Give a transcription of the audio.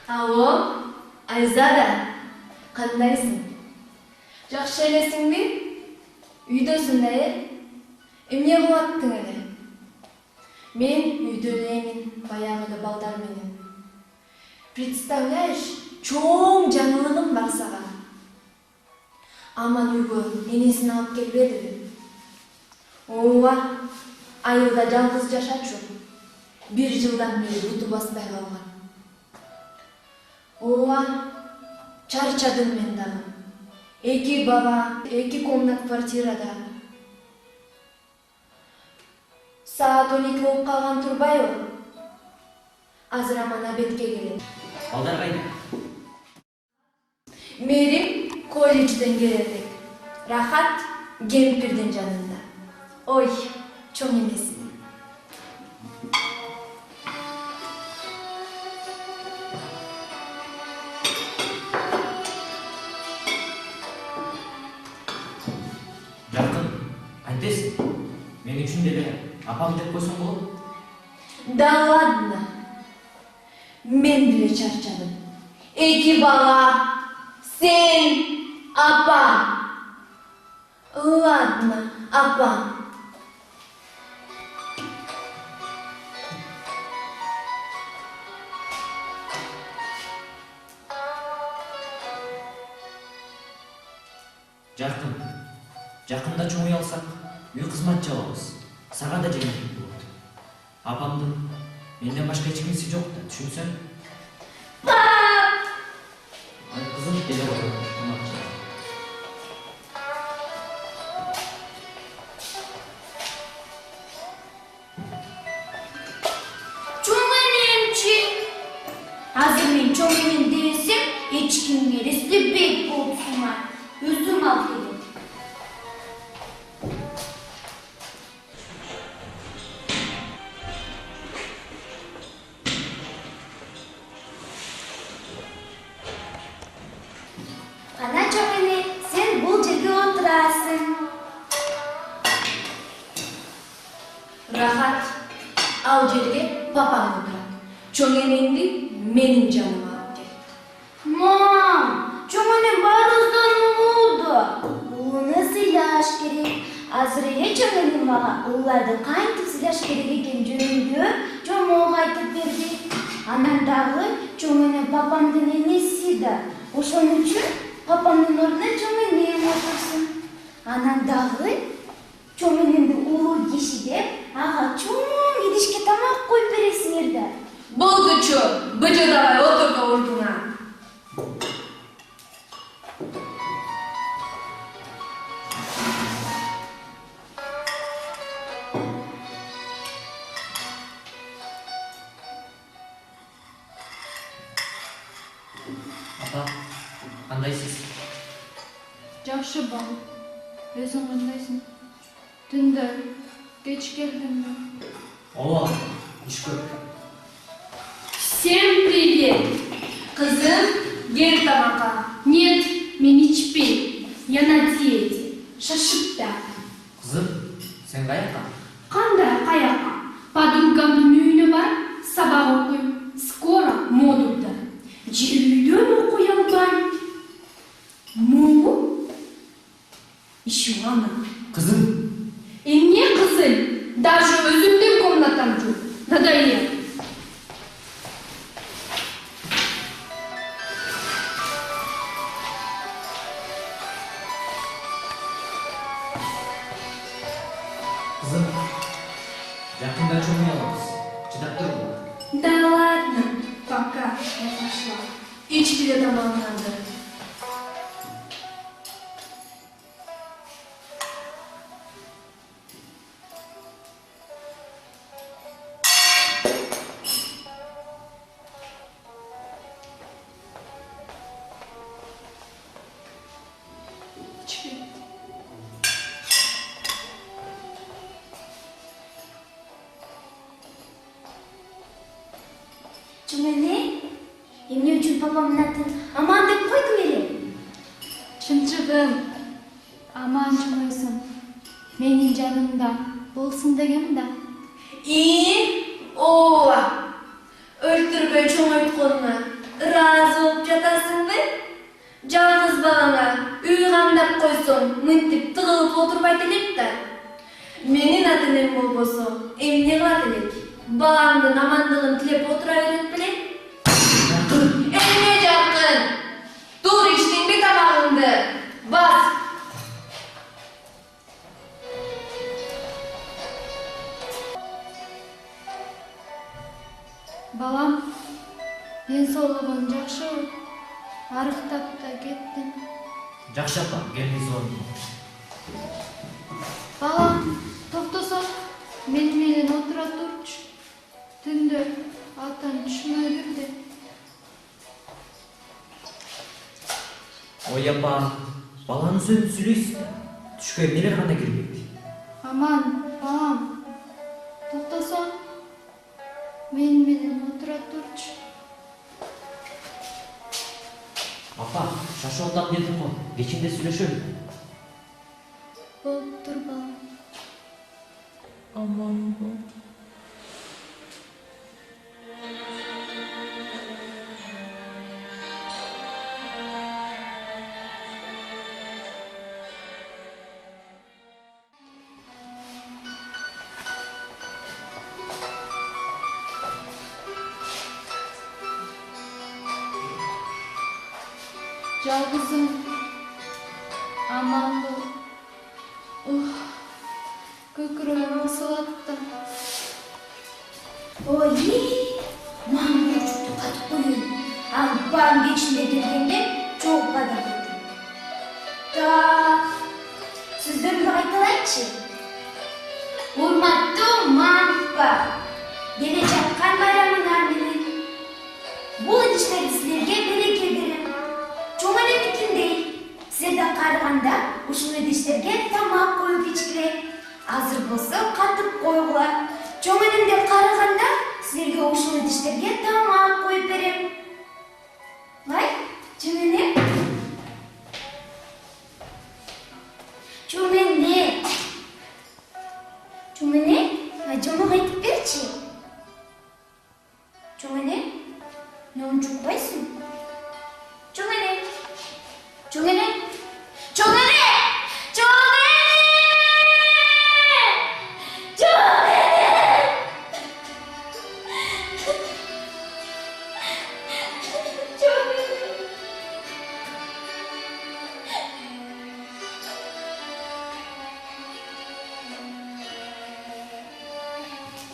Alo, Ayzada, qandayсың? Жақсы элесиң бе? Үйдөсүң да, эмне кылып аттың эле? Мен үйдө элемин, баягы балдар менен. Представляешь, чоң жаңылыгым бар сага. Аман үйгө энесин алып келбедиби? Ооба, айылда жалгыз жашачу. 1 жылдан бери буту баспай калган. Ооба, чарчадым мен дагы. 2 бала, 2 комнат квартирада. Саат 12 болуп калган турбайбы? Азыр аман обедке келет. Балдар кайда? Мерим колледжден келет. Рахат кемпирдин жанында. Ой, чоң эмес. Жаркын, кантесиң? Мен үчүн деле апам деп койсоң болот. Да ладно. Мен деле чарчадым. 2 бала, сен, апа. Ладно, апа. Жаркын, жакында чоңой алсак, үй кызмат жабабыз. Сага да жеңилдик болот. Апамдын менден башка эч кимиси жок да, түшүнсөң? Пап! Ай кызым, келе кой. Чоң энемчи. Азыр мен чоң энем десем, эч кимге респект болуп сунмай. Өзүм алып келем. Ана чоң эне, сен бул жерге отурасың. Рахат, ал жерге папаң отурат. Чоң энеңди менин жаныма алып кел. Мам, чоң энем баарыбыздан улуу. Улууну сыйлаш керек. Азыр эле чоң энем мага улууларды кантип сыйлаш керек экен жөнүндө чоңоого айтып берди. Анан дагы чоң энем папамдын энеси да. Ошон үчүн папамдын ордуна чоң энем отурсун. Анан дагы чоң энемди улуу киши деп, ага чоң идишке тамак коюп бересиңер да. Болдучу, быжыдабай отур да ордуна. Апа, кандайсыз? Жакшы бал. Өзүң кандайсың? Түндө кеч келдимби? Ооба, иш көп. Всем привет! Кызым, кел тамакка. Нет, мен ичпейм. Я на диете. Шашып да. Кызым, сен каяка? Кандай каяка? Подругамдын үйүнө бар, сабак окуйм. Скоро модульда. Же үйдөн окуй албайм. Могу? Иши ана. Кызым, Эмне кызым? Даже өзүмдүн комнатам жок. Надоело. кызым, жакында чоңой алабыз. Чыдап тургула. Да ладно. Пока. Я пошла. İç bile tamamlandı. İçpeyim. Чоң эне, эмне үчүн папамдын атын Аман деп койдуң эле? Чынчыгым, аман чоңойсуң. Менин жанымда болсун дегем да. Ооба. Өлтүрбөй чоңойтконуна razı olup jatasın mı? Жалғыз балаңа үй қамдап қойсоң, мынтип тығылып отырбайт элек да. Менин атым болбосо, эмне кылат элек? Баламдын амандыгын тилеп отура берет беле? Эмне жакын? Тур иштиң бе тамагыңды? Бас! Балам, ден соолугуң жакшыбы? Арыктап да кеттим. Жакшы апа, келиңиз орун. Балам, токтосо, менен отура турчу. Түндө атаң түшүмө кирди. Ой апа, баланы сөзүн сүйлөйсүз да. Түшкө эмнелер гана кирбейт. Аман, балам, токтосо, менен отура турчу. Апа, шашып атам дедим го. Кечинде сүйлөшөлү. Болуп тур, балам. Aman bu. Жалгызым, аман бол. Көкүрөгүм ысылат да. Ой, мамам чукту катып коюн. Ал баам кечинде келгенде чогуу кадыр кылдым. Так, сөздөрүмдү кайталайчы. Урматтуу мампа, келе жаткан байрамыңар менен бул идиштерди силерге береке берем. Чоң энемикиндей, силерде карыганда ушул идиштерге тамак коюп ичкиле. Азыр болсо катып койгула. Чоң энемде карыганда силерге ушул идиштерге тамак коюп берем. Ай, чоң эне? Чоң эне? Чоң эне? Ажону айтып берчи. Чоң эне? Не унчукпайсың? Чоң эне? Чоң эне?